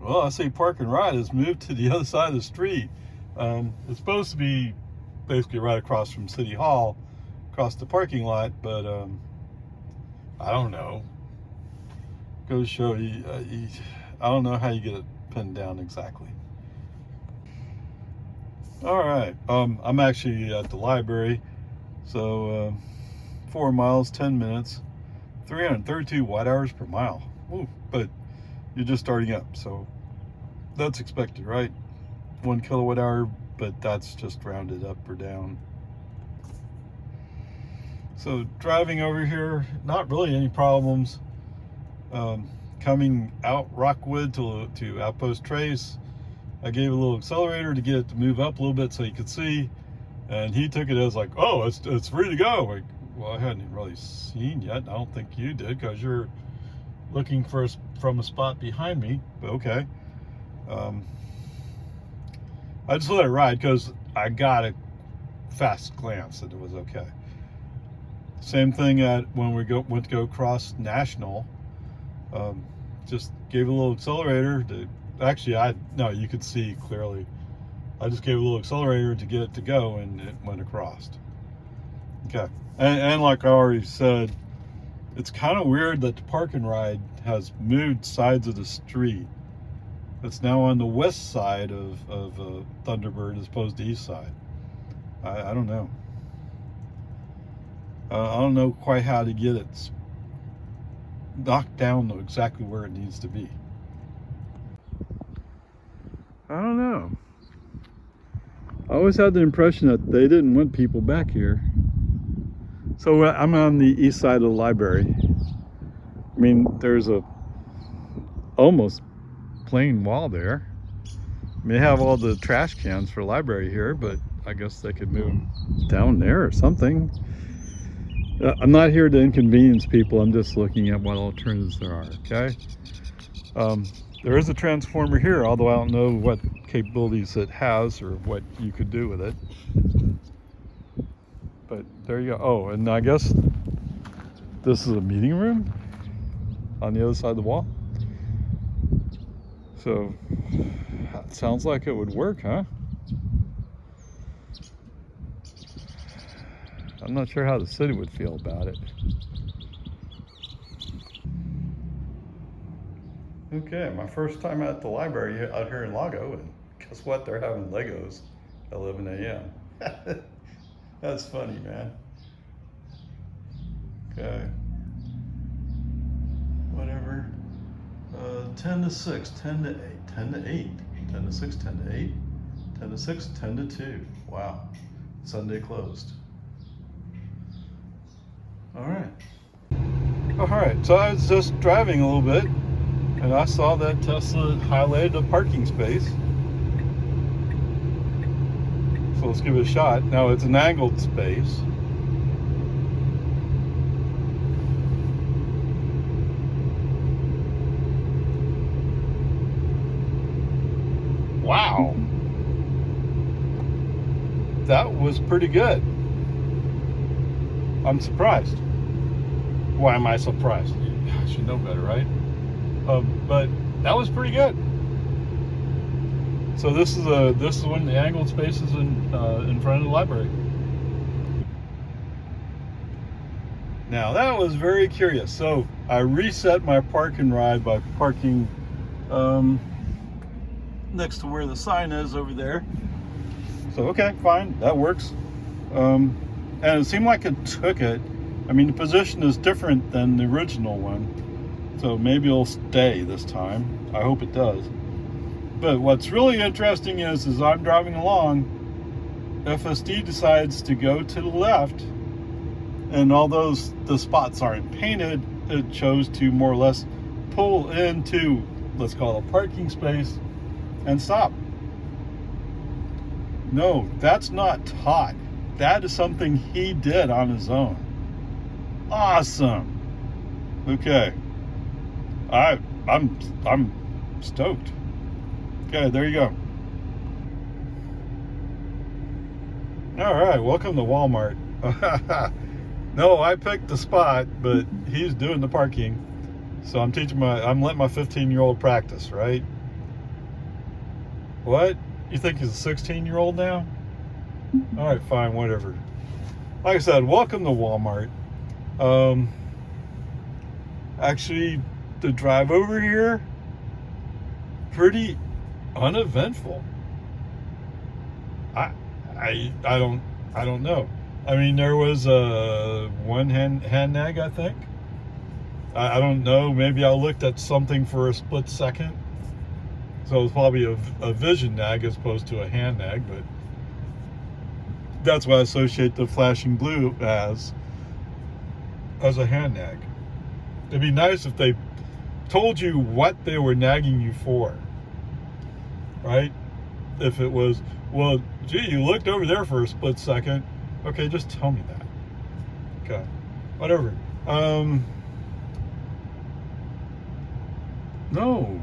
Well, I see park and ride has moved to the other side of the street. It's supposed to be basically right across from City Hall, across the parking lot, but I don't know. Goes to show you, I don't know how you get it pinned down exactly. All right, I'm actually at the library, so 4 miles, 10 minutes, 332 watt hours per mile. Ooh, but you're just starting up, so that's expected, right? 1 kilowatt hour, but that's just rounded up or down. So driving over here, not really any problems. Coming out Rockwood to Outpost Trace, I gave a little accelerator to get it to move up a little bit so you could see, and he took it as like, oh, it's free to go. Like, well, I hadn't really seen yet. I don't think you did, because you're looking for us from a spot behind me, but okay. I just let it ride because I got a fast glance that it was okay. Same thing at when we went to go cross National. Just gave a little accelerator to, actually, no, you could see clearly. I just gave a little accelerator to get it to go, and it went across. Okay, and like I already said, it's kind of weird that the park and ride has moved sides of the street. It's now on the west side of Thunderbird as opposed to east side. I don't know. I don't know quite how to get it knocked down to exactly where it needs to be. I don't know. I always had the impression that they didn't want people back here. So I'm on the east side of the library. I mean, there's a almost plain wall there. I mean, they have all the trash cans for library here, but I guess they could move down there or something. I'm not here to inconvenience people. I'm just looking at what alternatives there are, okay? There is a transformer here, although I don't know what capabilities it has or what you could do with it. But there you go. Oh, and I guess this is a meeting room on the other side of the wall. So, that sounds like it would work, huh? I'm not sure how the city would feel about it. Okay, my first time at the library out here in Lago, and guess what? They're having Legos at 11 a.m. That's funny, man. Okay. Whatever. 10 to 6, 10 to 8, 10 to 8, 10 to 6, 10 to 8, 10 to 6, 10 to 2. Wow. Sunday closed. All right, so I was just driving a little bit, and I saw that Tesla highlighted a parking space. So let's give it a shot. Now it's an angled space. Wow. That was pretty good. I'm surprised. Why am I surprised? I should know better, right? But that was pretty good. So this is one of the angled spaces in front of the library. Now that was very curious. So I reset my park and ride by parking next to where the sign is over there. So okay, fine, that works. And it seemed like it took it. I mean, the position is different than the original one, so maybe it'll stay this time. I hope it does. But what's really interesting is as I'm driving along, FSD decides to go to the left, and although the spots aren't painted, it chose to more or less pull into, let's call it a parking space, and stop. No, that's not taught. That is something he did on his own. Awesome. Okay. I'm stoked. Okay, there you go. All right, welcome to Walmart. No, I picked the spot, but he's doing the parking. So I'm letting my 15-year-old practice, right? What? You think he's a 16-year-old now? All right, fine, whatever. Like I said, welcome to Walmart. Actually, the drive over here, pretty uneventful. I don't know. I mean, there was one hand nag, I think. I don't know. Maybe I looked at something for a split second, so it was probably a vision nag as opposed to a hand nag. But that's what I associate the flashing blue as a hand nag. It'd be nice if they told you what they were nagging you for, right? If it was, well, gee, you looked over there for a split second. Okay, just tell me that. Okay, whatever. No,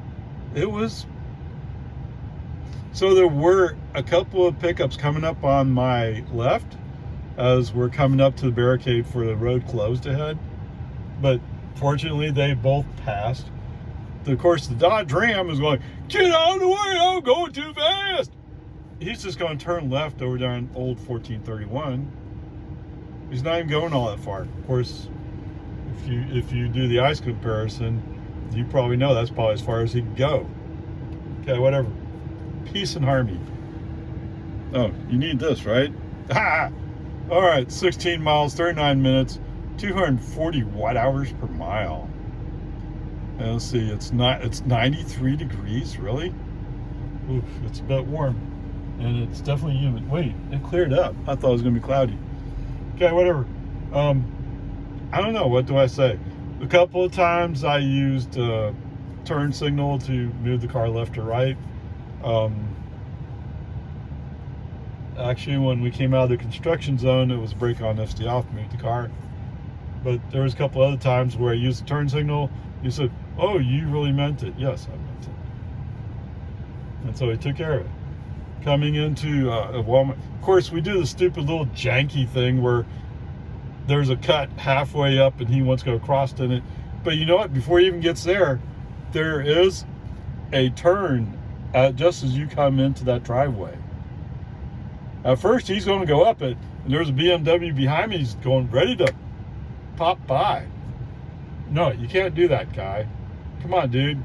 it was. So there were a couple of pickups coming up on my left as we're coming up to the barricade for the road closed ahead. But fortunately, they both passed. Of course, the Dodge Ram is going, get out of the way, I'm going too fast. He's just going to turn left over down old 1431. He's not even going all that far. Of course, if you do the ice comparison, you probably know that's probably as far as he can go. Okay, whatever. Peace and harmony. Oh, you need this, right? Ha! All right, 16 miles, 39 minutes, 240 watt hours per mile. And let's see, it's 93 degrees, really? Oof, it's a bit warm. And it's definitely humid. Wait, it cleared up. I thought it was going to be cloudy. Okay, whatever. I don't know, what do I say? A couple of times I used turn signal to move the car left or right. Actually, when we came out of the construction zone, it was brake on, FSD off, moved the car. But there was a couple other times where I used the turn signal. You said, oh, you really meant it. Yes, I meant it. And so he took care of it. Coming into Walmart. Of course, we do the stupid little janky thing where there's a cut halfway up and he wants to go across in it. But you know what? Before he even gets there, there is a turn just as you come into that driveway. At first, he's going to go up it, and there's a BMW behind me. He's going ready to pop by. No, you can't do that, guy. Come on, dude.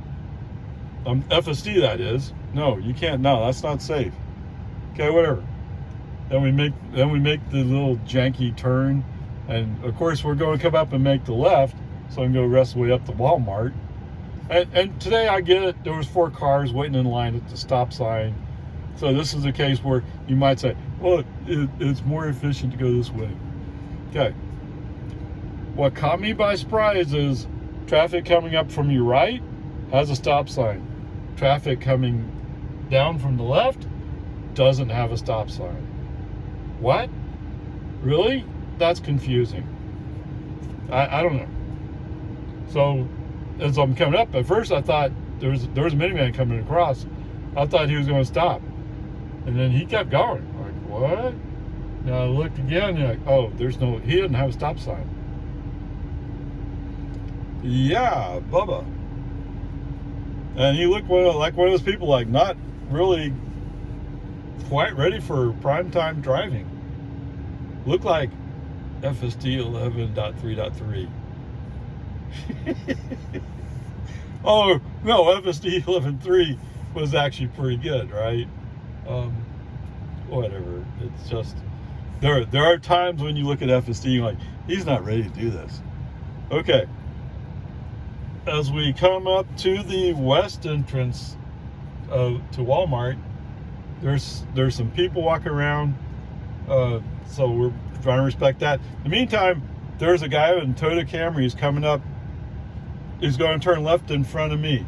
FSD, that is. No, you can't. No, that's not safe. Okay, whatever. Then we make the little janky turn, and of course we're going to come up and make the left, so I can go the rest of the way up to Walmart. And today I get it. There was 4 cars waiting in line at the stop sign. So this is a case where you might say, well, it's more efficient to go this way. Okay. What caught me by surprise is traffic coming up from your right has a stop sign. Traffic coming down from the left doesn't have a stop sign. What? Really? That's confusing. I don't know. So as I'm coming up, at first I thought there was a minivan coming across. I thought he was going to stop. And then he kept going. I'm like, what? Now I looked again, and like, oh, he didn't have a stop sign. Yeah, Bubba. And he looked like one of those people, like not really quite ready for primetime driving. Looked like FSD 11.3.3. Oh, no, FSD 11.3 was actually pretty good, right? Whatever. It's just there are times when you look at FSD, you're like, he's not ready to do this. Okay. As we come up to the west entrance to Walmart, there's some people walking around, so we're trying to respect that. In the meantime, there's a guy in Toyota Camry. He's coming up. He's going to turn left in front of me,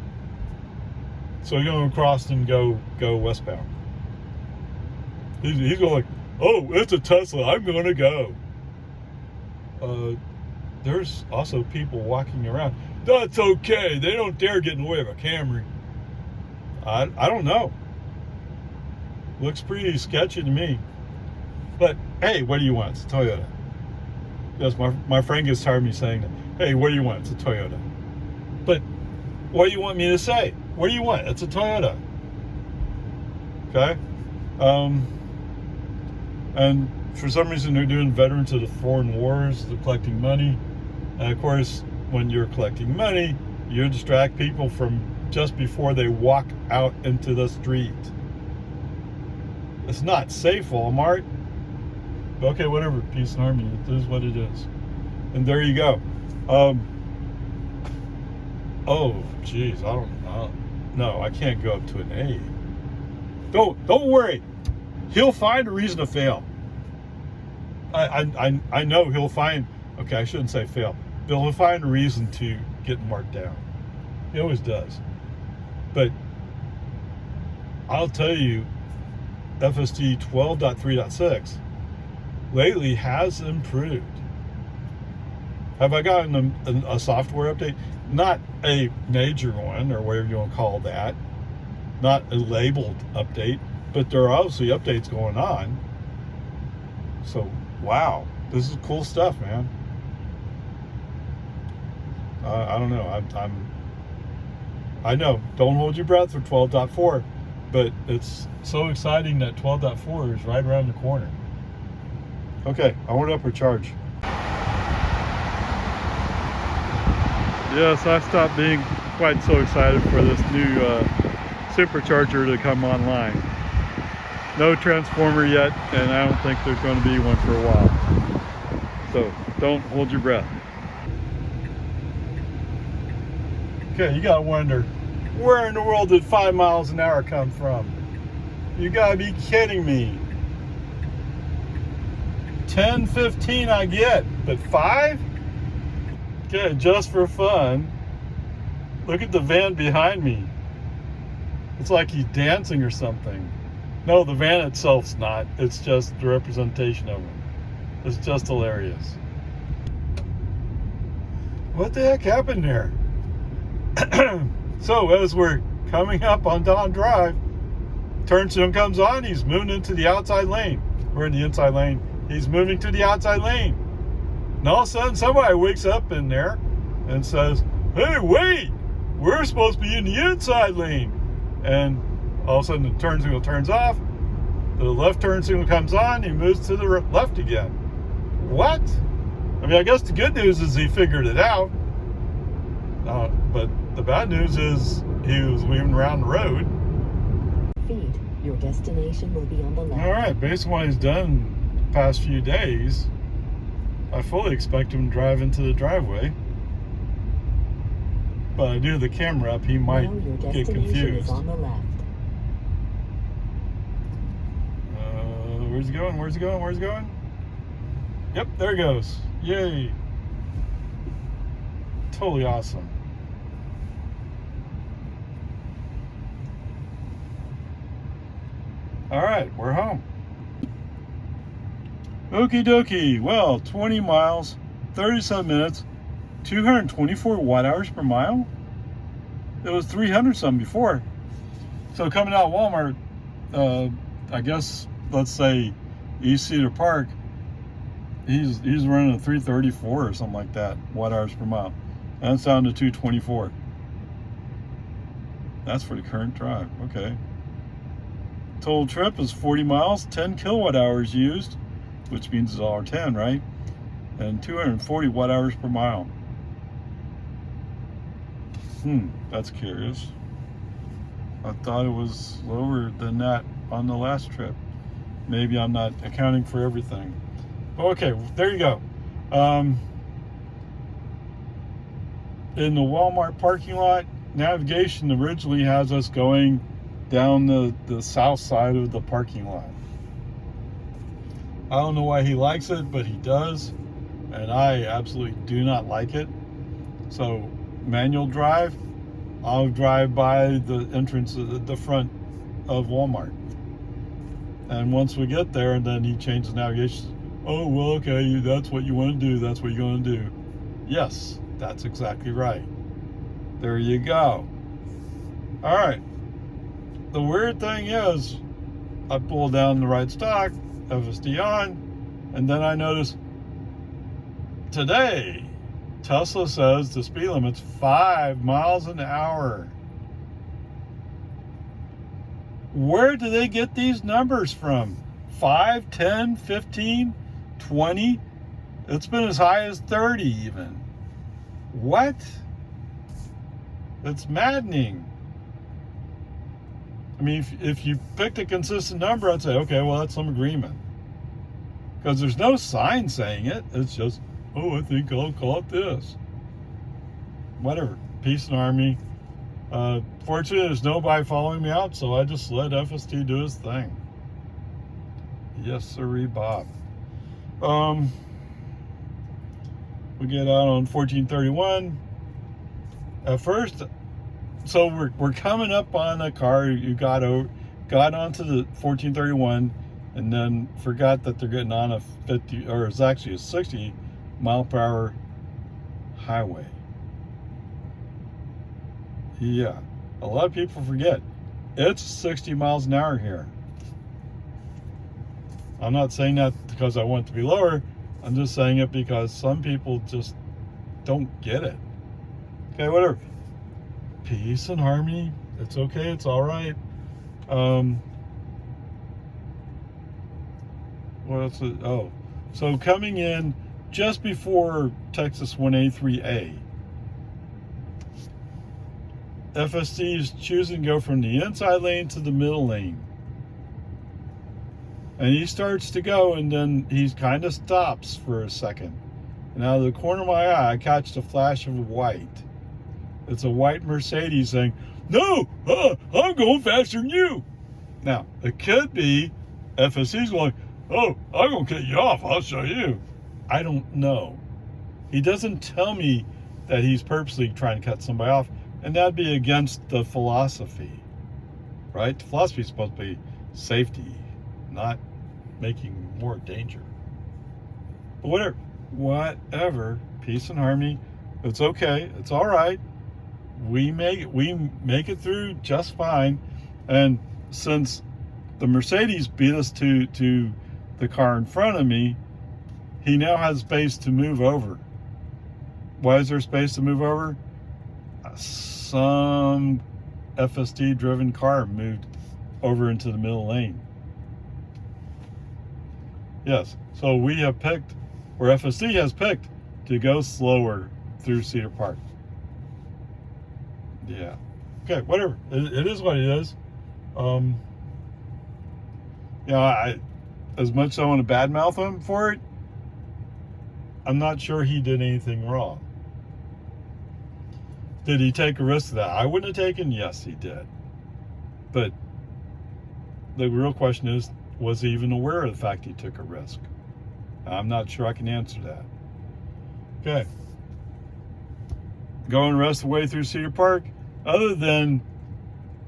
so he's going to cross and go westbound. He's going, oh, it's a Tesla, I'm going to go. There's also people walking around. That's okay, they don't dare get in the way of a Camry. I don't know. Looks pretty sketchy to me. But hey, what do you want? It's a Toyota. Yes, my friend gets tired of me saying that. Hey, what do you want? It's a Toyota. But what do you want me to say? What do you want? It's a Toyota. Okay? And for some reason, they're doing veterans of the foreign wars. They're collecting money. And of course, when you're collecting money, you distract people from just before they walk out into the street. It's not safe, Walmart. But okay, whatever. Peace and harmony. It is what it is. And there you go. Oh, geez. I don't know. No, I can't go up to an A. Don't worry. He'll find a reason to fail. I know he'll find. Okay, I shouldn't say fail. But he'll find a reason to get marked down. He always does. But I'll tell you, FSD 12.3.6 lately has improved. Have I gotten a software update? Not a major one, or whatever you want to call that. Not a labeled update, but there are obviously updates going on. So, wow, this is cool stuff, man. I don't know. I know. Don't hold your breath for 12.4, but it's so exciting that 12.4 is right around the corner. Okay, I want to up our charge. Yes, I stopped being quite so excited for this new supercharger to come online. No transformer yet, and I don't think there's going to be one for a while. So don't hold your breath. Okay, you gotta wonder, where in the world did 5 miles an hour come from? You gotta be kidding me. 10, 15 I get, but 5? Okay, just for fun, look at the van behind me. It's like he's dancing or something. No, the van itself's not. It's just the representation of him. It's just hilarious. What the heck happened there? So as we're coming up on Don Drive, turn signal comes on, he's moving into the outside lane. We're in the inside lane. He's moving to the outside lane. And all of a sudden somebody wakes up in there and says, hey, wait, we're supposed to be in the inside lane. And all of a sudden the turn signal turns off, the left turn signal comes on, he moves to the left again. What? I mean, I guess the good news is he figured it out. But the bad news is he was weaving around the road. Feet. Your destination will be on the left. All right, based on what he's done the past few days, I fully expect him to drive into the driveway. But I do have the camera up, he might get confused. Is on the left. Where's he going? Where's he going? Where's he going? Yep, there he goes. Yay. Totally awesome. All right, we're home. Okie dokie. Well, 20 miles, 37 minutes, 224 watt hours per mile. It was 300 some before. So coming out of Walmart, I guess, let's say East Cedar Park, he's running a 334 or something like that, watt hours per mile. And that's down to 224. That's for the current drive. Okay. Total trip is 40 miles, 10 kilowatt hours used, which means it's $1.10, right? And 240 watt hours per mile. That's curious. I thought it was lower than that on the last trip. Maybe I'm not accounting for everything. But okay, there you go. In the Walmart parking lot, navigation originally has us going down the south side of the parking lot. I don't know why he likes it, but he does. And I absolutely do not like it. So manual drive, I'll drive by the entrance of the front of Walmart. And once we get there, and then he changes navigation. Oh, well, okay, that's what you want to do. That's what you're going to do. Yes, that's exactly right. There you go. All right. The weird thing is, I pull down the right stock, FSD on, and then I notice today, Tesla says the speed limit's 5 miles an hour. Where do they get these numbers from? 5, 10, 15, 20? It's been as high as 30 even. What? It's maddening. I mean, if you picked a consistent number, I'd say, okay, well, that's some agreement. Because there's no sign saying it. It's just, oh, I think I'll call it this. Whatever. Peace and Army. Fortunately, there's nobody following me out, so I just let FSD do his thing. Yes, sirree, Bob. We get out on 1431. At first, so we're coming up on a car. You got onto the 1431, and then forgot that they're getting on a 50, or it's actually a 60 mile per hour highway. Yeah, a lot of people forget it's 60 miles an hour here. I'm not saying that because I want it to be lower. I'm just saying it because some people just don't get it. Okay, whatever. Peace and harmony. It's okay. It's all right. What else? Oh, so coming in just before Texas 183A, FSD is choosing to go from the inside lane to the middle lane. And he starts to go, and then he kind of stops for a second. And out of the corner of my eye, I catch the flash of white. It's a white Mercedes saying, no, I'm going faster than you. Now, it could be FSD's going, oh, I'm going to cut you off. I'll show you. I don't know. He doesn't tell me that he's purposely trying to cut somebody off. And that'd be against the philosophy, right? The philosophy is supposed to be safety, not making more danger. But whatever, peace and harmony. It's okay. It's all right. We make it through just fine. And since the Mercedes beat us to the car in front of me, he now has space to move over. Why is there space to move over? Some FSD driven car moved over into the middle lane. Yes, so we have picked, or FSD has picked, to go slower through Cedar Park. Yeah. Okay, whatever. It is what it is. As much as I want to badmouth him for it, I'm not sure he did anything wrong. Did he take a risk that I wouldn't have taken? Yes, he did. But the real question is, was he even aware of the fact he took a risk? I'm not sure I can answer that. Okay. Going the rest of the way through Cedar Park, other than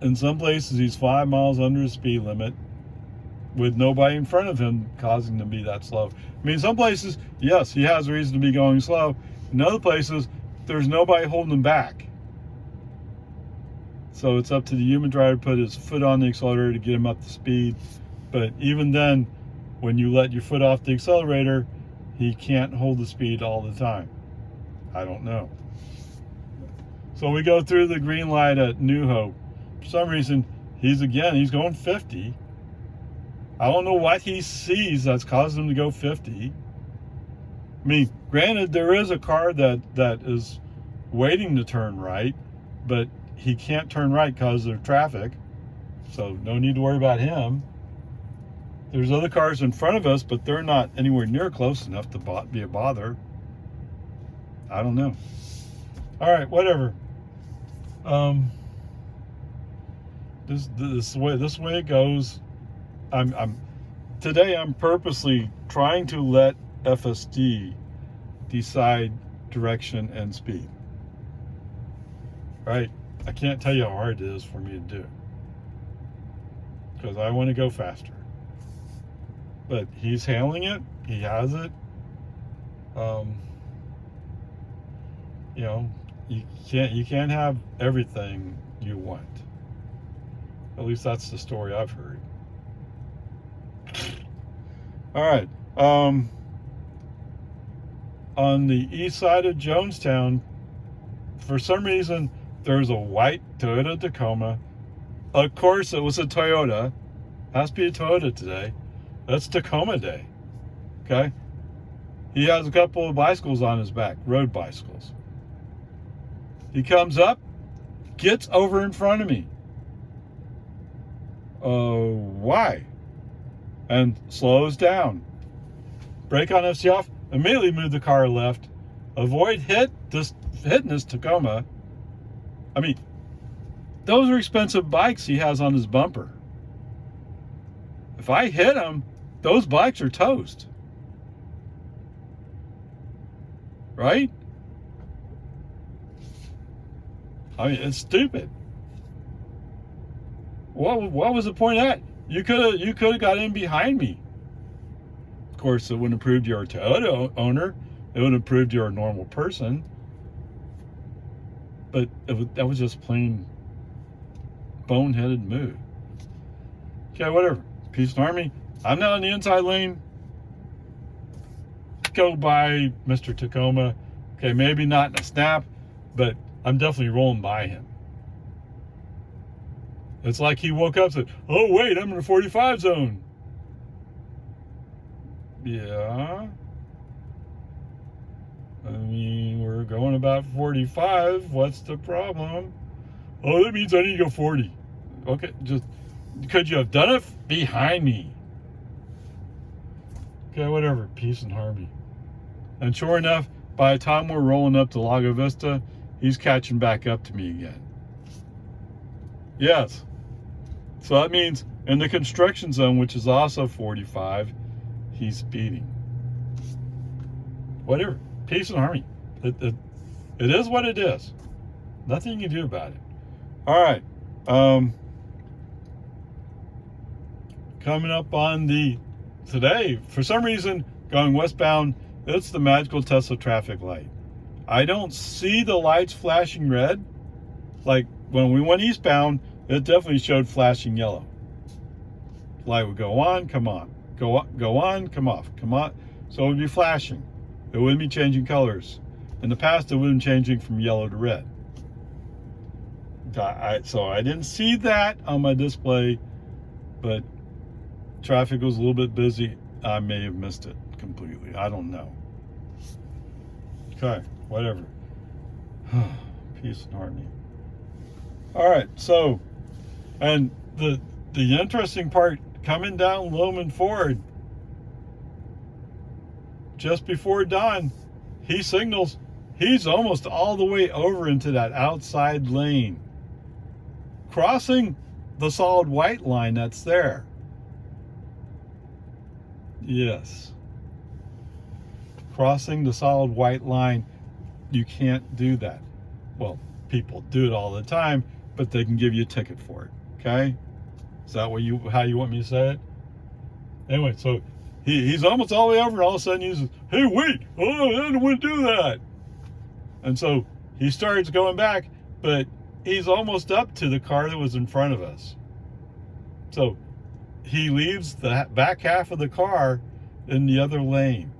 in some places he's 5 miles under the speed limit with nobody in front of him causing him to be that slow. I mean, some places, yes, he has a reason to be going slow. In other places, there's nobody holding him back. So it's up to the human driver to put his foot on the accelerator to get him up to speed. But even then, when you let your foot off the accelerator, he can't hold the speed all the time. I don't know. So we go through the green light at New Hope. For some reason, he's going 50. I don't know what he sees that's causing him to go 50. I mean, granted, there is a car that is waiting to turn right, but he can't turn right because of traffic, so no need to worry about him. There's other cars in front of us, but they're not anywhere near close enough to be a bother. I don't know. All right, whatever. This way it goes. Today I'm purposely trying to let FSD decide direction and speed. Right? I can't tell you how hard it is for me to do, because I want to go faster. But he's handling it. He has it. You can't have everything you want. At least that's the story I've heard. All right. On the east side of Jonestown, for some reason, there's a white Toyota Tacoma Of course, it was a Toyota. Has to be a Toyota today. That's Tacoma Day. Okay? He has a couple of bicycles on his back, road bicycles. He comes up, gets over in front of me. Why? And slows down. Brake on FC off, immediately move the car left. Avoid hitting this Tacoma. I mean, those are expensive bikes he has on his bumper. If I hit him, those bikes are toast. Right? I mean, it's stupid. What was the point of that? You could have got in behind me. Of course, it wouldn't have proved you're a Toyota owner. It would have proved you're a normal person. But that was just plain boneheaded move. Okay, whatever. Peace and Army. I'm not on the inside lane. Go by Mr. Tacoma. Okay, maybe not in a snap, but I'm definitely rolling by him. It's like he woke up and said, oh, wait, I'm in the 45 zone. Yeah. I mean, we're going about 45. What's the problem? Oh, that means I need to go 40. Okay, just could you have done it behind me? Okay, whatever. Peace and harmony. And sure enough, by the time we're rolling up to Lago Vista, he's catching back up to me again. Yes. So that means in the construction zone, which is also 45, he's speeding. Whatever. Peace and harmony. It is what it is. Nothing you can do about it. All right. Coming up on today, for some reason, going westbound, it's the magical Tesla traffic light. I don't see the lights flashing red. Like when we went eastbound, it definitely showed flashing yellow. Light would go on, come on. Go on, come off, come on. So it would be flashing. It wouldn't be changing colors. In the past, it wouldn't be changing from yellow to red. So I didn't see that on my display, but traffic was a little bit busy. I may have missed it completely. I don't know. Okay, whatever. Peace and harmony. All right, so, and the interesting part, coming down Loman Ford, just before dawn, he signals he's almost all the way over into that outside lane, crossing the solid white line that's there. Yes. Crossing the solid white line, you can't do that. Well, people do it all the time, but they can give you a ticket for it. Okay? Is that how you want me to say it? Anyway, so he's almost all the way over, and all of a sudden he says, hey, wait, oh, I didn't want to do that. And so he starts going back, but he's almost up to the car that was in front of us. So he leaves the back half of the car in the other lane.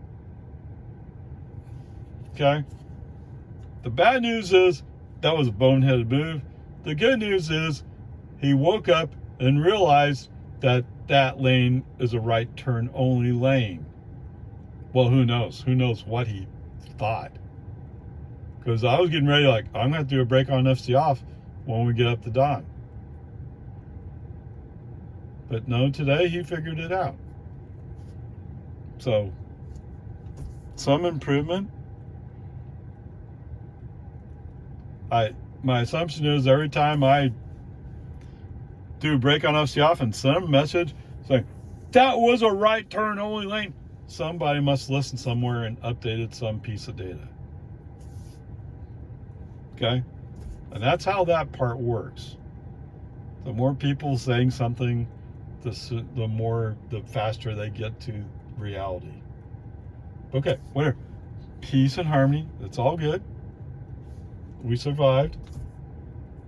Okay? The bad news is that was a boneheaded move. The good news is he woke up and realized that lane is a right turn only lane. Well, who knows? Who knows what he thought? Because I was getting ready, like, I'm going to have to do a brake on FC off when we get up to dawn. But no, today he figured it out. So, some improvement. My assumption is every time I do a brake on FC off and send a message saying, that was a right turn only lane, somebody must listen somewhere and updated some piece of data. Okay? And that's how that part works. The more people saying something, the faster they get to reality. Okay, whatever. Peace and harmony. It's all good. We survived.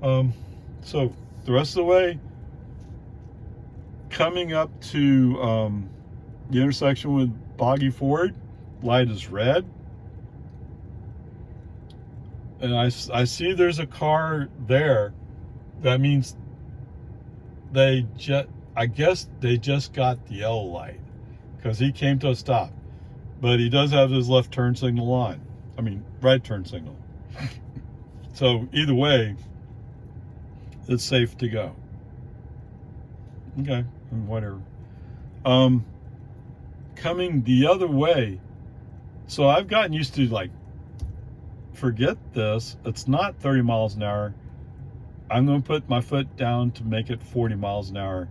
So the rest of the way, coming up to the intersection with Boggy Ford, light is red. And I see there's a car there. That means I guess they just got the yellow light because he came to a stop, but he does have his left turn signal on. I mean, right turn signal. So either way, it's safe to go. Okay, whatever. Coming the other way, so I've gotten used to, like, forget this, it's not 30 miles an hour. I'm going to put my foot down to make it 40 miles an hour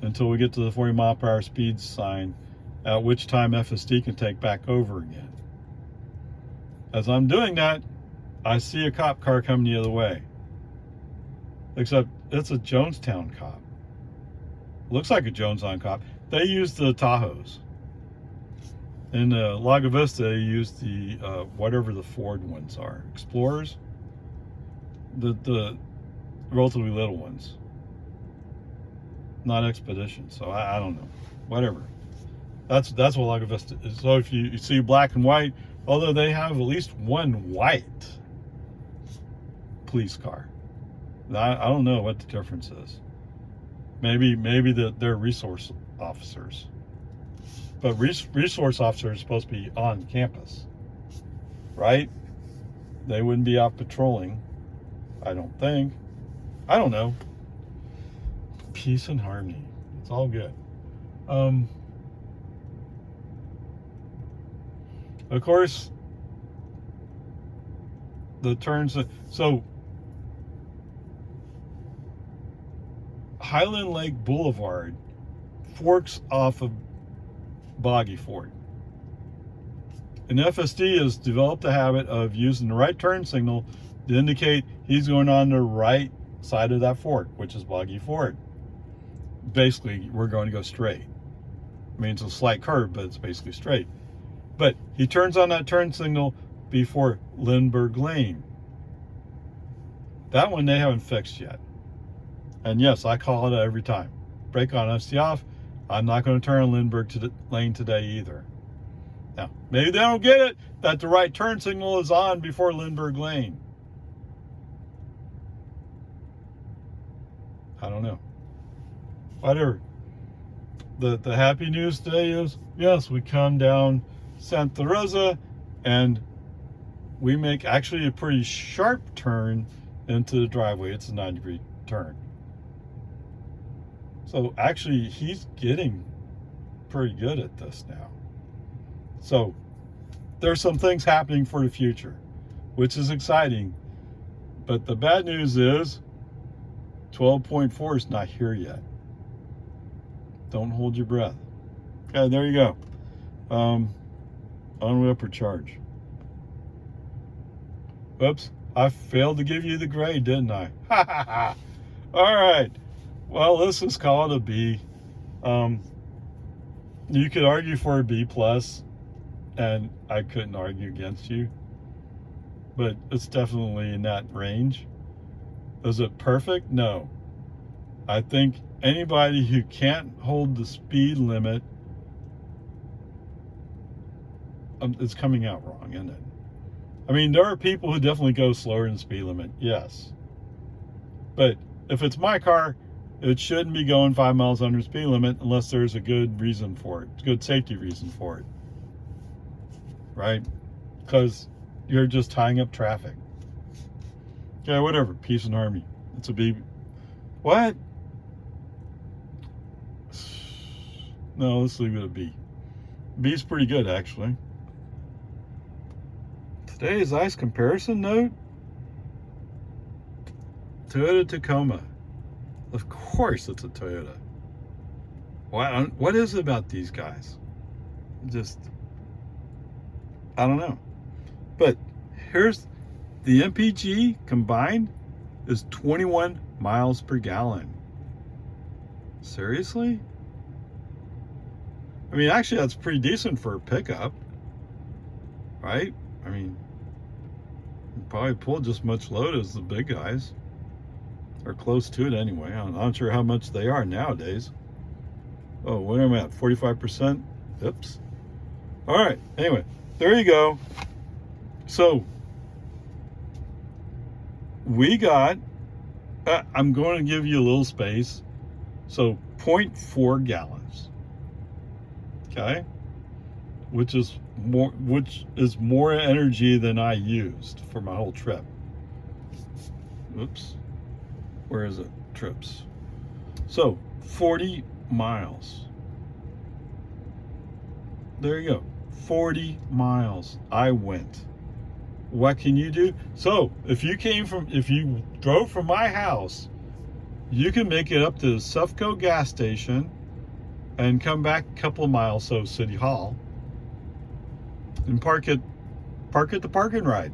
until we get to the 40 mile per hour speed sign, at which time FSD can take back over again. As I'm doing that, I see a cop car coming the other way. Except it's a Jonestown cop. Looks like a Jonestown cop. They use the Tahoes. In Lago Vista, they use the whatever the Ford ones are, Explorers, the relatively little ones, not Expedition. So I don't know, whatever. That's what Lago Vista is. So if you see black and white, although they have at least one white police car, I don't know what the difference is. Maybe they're resource officers. But resource officers are supposed to be on campus, right? They wouldn't be out patrolling, I don't think. I don't know. Peace and harmony. It's all good. Of course, the turns. So, Highland Lake Boulevard forks off of Boggy Ford. And FSD has developed a habit of using the right turn signal to indicate he's going on the right side of that fork, which is Boggy Ford. Basically, we're going to go straight. I mean, it's a slight curve, but it's basically straight. But he turns on that turn signal before Lindbergh Lane. That one they haven't fixed yet. And yes, I call it every time. Brake on, FSD off. I'm not going to turn on Lindbergh Lane today either. Now, maybe they don't get it that the right turn signal is on before Lindbergh Lane. I don't know. Whatever. The happy news today is, yes, we come down Santa Rosa and we make actually a pretty sharp turn into the driveway. It's a 9-degree turn. So actually, he's getting pretty good at this now. So there's some things happening for the future, which is exciting. But the bad news is 12.4 is not here yet. Don't hold your breath. Okay, there you go. Onward upward charge. Oops, I failed to give you the grade, didn't I? Ha ha ha. All right. Well, let's just call it a B. You could argue for a B plus, and I couldn't argue against you. But it's definitely in that range. Is it perfect? No. I think anybody who can't hold the speed limit is coming out wrong, isn't it? I mean, there are people who definitely go slower than the speed limit, yes. But if it's my car, it shouldn't be going 5 miles under speed limit unless there's a good reason for it, good safety reason for it, right? Because you're just tying up traffic. Okay, whatever, peace and harmony. It's a B. What? No, let's leave it a B. B's pretty good, actually. Today's ice comparison note. Toyota Tacoma. Of course it's a Toyota. What is it about these guys? Just, I don't know. But here's the MPG combined is 21 miles per gallon. Seriously? I mean, actually, that's pretty decent for a pickup, right? I mean, you probably pull just as much load as the big guys, or close to it anyway. I'm not sure how much they are nowadays. Oh, what am I at? 45%? Oops. All right. Anyway, there you go. So we got. I'm going to give you a little space. So 0.4 gallons. Okay? Which is more energy than I used for my whole trip. Oops. Where is it? Trips. So 40 miles. There you go. 40 miles I went. What can you do? So if you drove from my house, you can make it up to the Sufco gas station and come back a couple of miles, so City Hall, and park at the park and ride.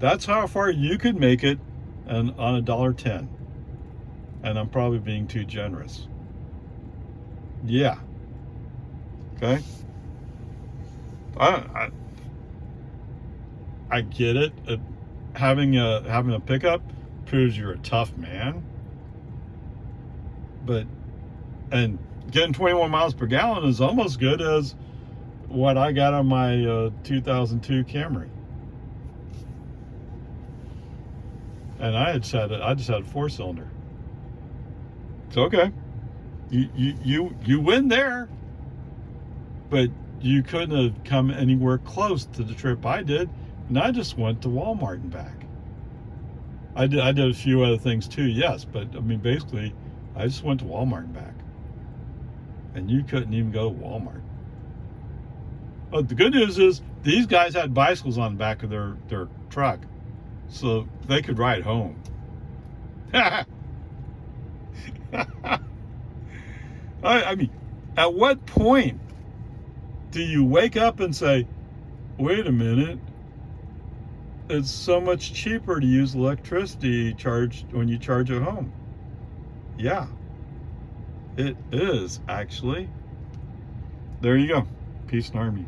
That's how far you could make it, and on $1.10. And I'm probably being too generous. Yeah. Okay. I get it. Having a pickup proves you're a tough man. But and getting 21 miles per gallon is almost good as what I got on my 2002 Camry. And I just had a 4-cylinder. So okay, you win there, but you couldn't have come anywhere close to the trip I did, and I just went to Walmart and back. I did a few other things too, yes, but I mean basically, I just went to Walmart and back, and you couldn't even go to Walmart. But the good news is these guys had bicycles on the back of their truck, so they could ride home. I mean, at what point do you wake up and say, wait a minute, it's so much cheaper to use electricity charged when you charge at home? Yeah, it is actually. There you go. Peace and Army.